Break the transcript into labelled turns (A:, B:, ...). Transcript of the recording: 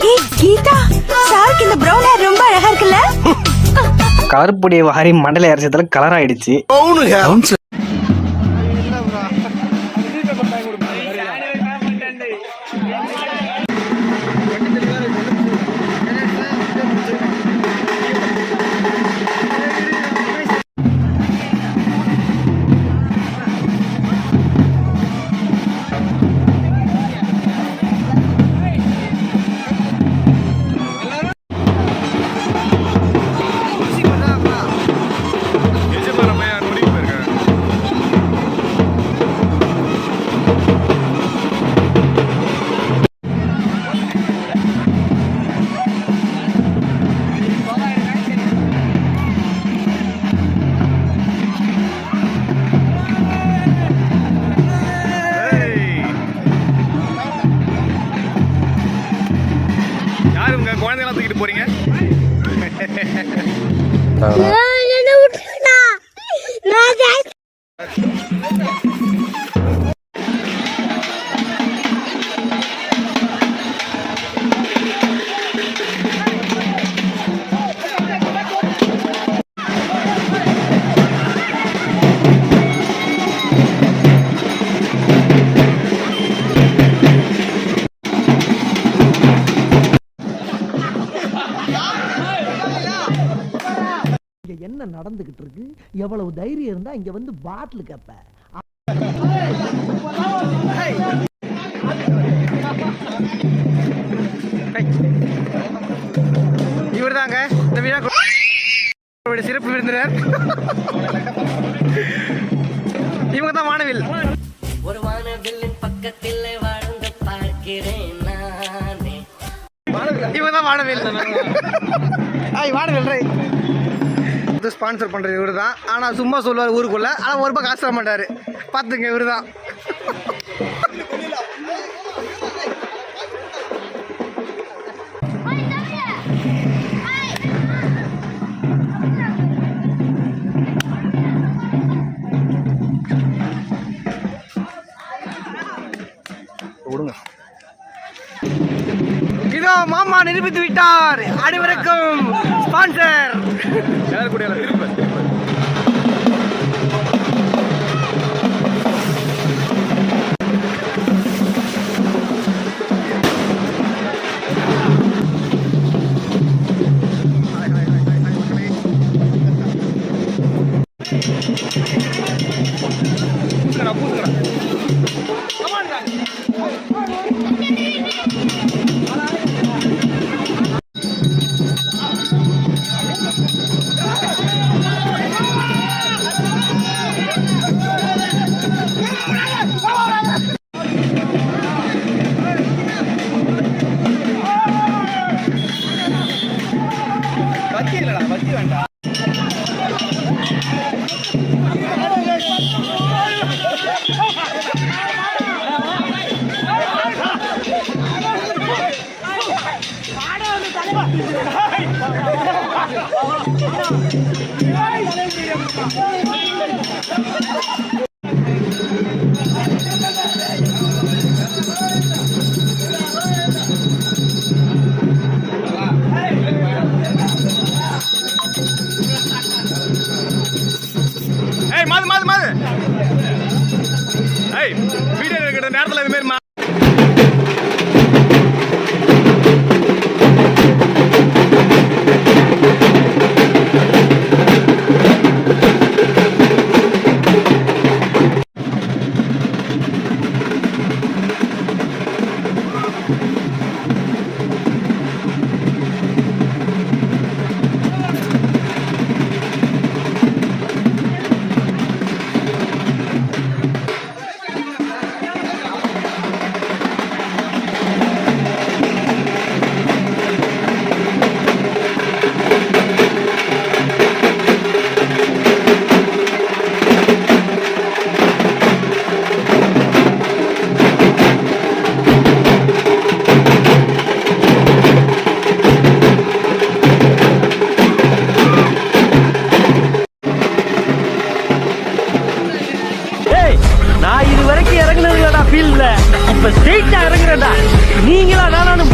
A: கீதா, சாருக்கு இந்த brown hair ரொம்ப அழகா இருக்குல்ல?
B: கருப்புடைய வாரி மண்டல அரைச்சதுல கலர் ஆயிடுச்சு.
C: குழந்தைலாம் தூக்கிட்டு போறீங்க.
D: என்ன நடந்துகிட்டு இருக்கு? எவ்வளவு தைரியம் இருந்தா இங்க வந்து பாட்டில் கேப்ப.
B: இவர் தாங்க இந்த விழா சிறப்பு விருந்தினர். இவங்க தான் வானவில்.
E: ஒரு வானவில்லின் பக்கத்தில் வாழ்ந்து பார்க்கிறேன் நானே.
B: இவங்க தான் வானவில். வானவில் ஸ்பான்சர் பண்றது இவரு தான். ஆனா சும்மா சொல்லுவார் ஊருக்குள்ள. ஆனா ஒரு ரூபாய் காசு தர மாட்டாரு. பாத்துங்க இவரு தான். இதோ மாமா நிரூபித்து விட்டார். அனைவருக்கும் ஸ்பான்சர். வீடியோ எடுக்கிற நேரத்தில் இது மாதிரி
D: நான் இது வரைக்கும் இறங்குனது இல்லடா ஃபீல்ட்ல. இப்ப ஸ்ட்ரெயிட்டா இறங்குறடா. நீங்களா நானும்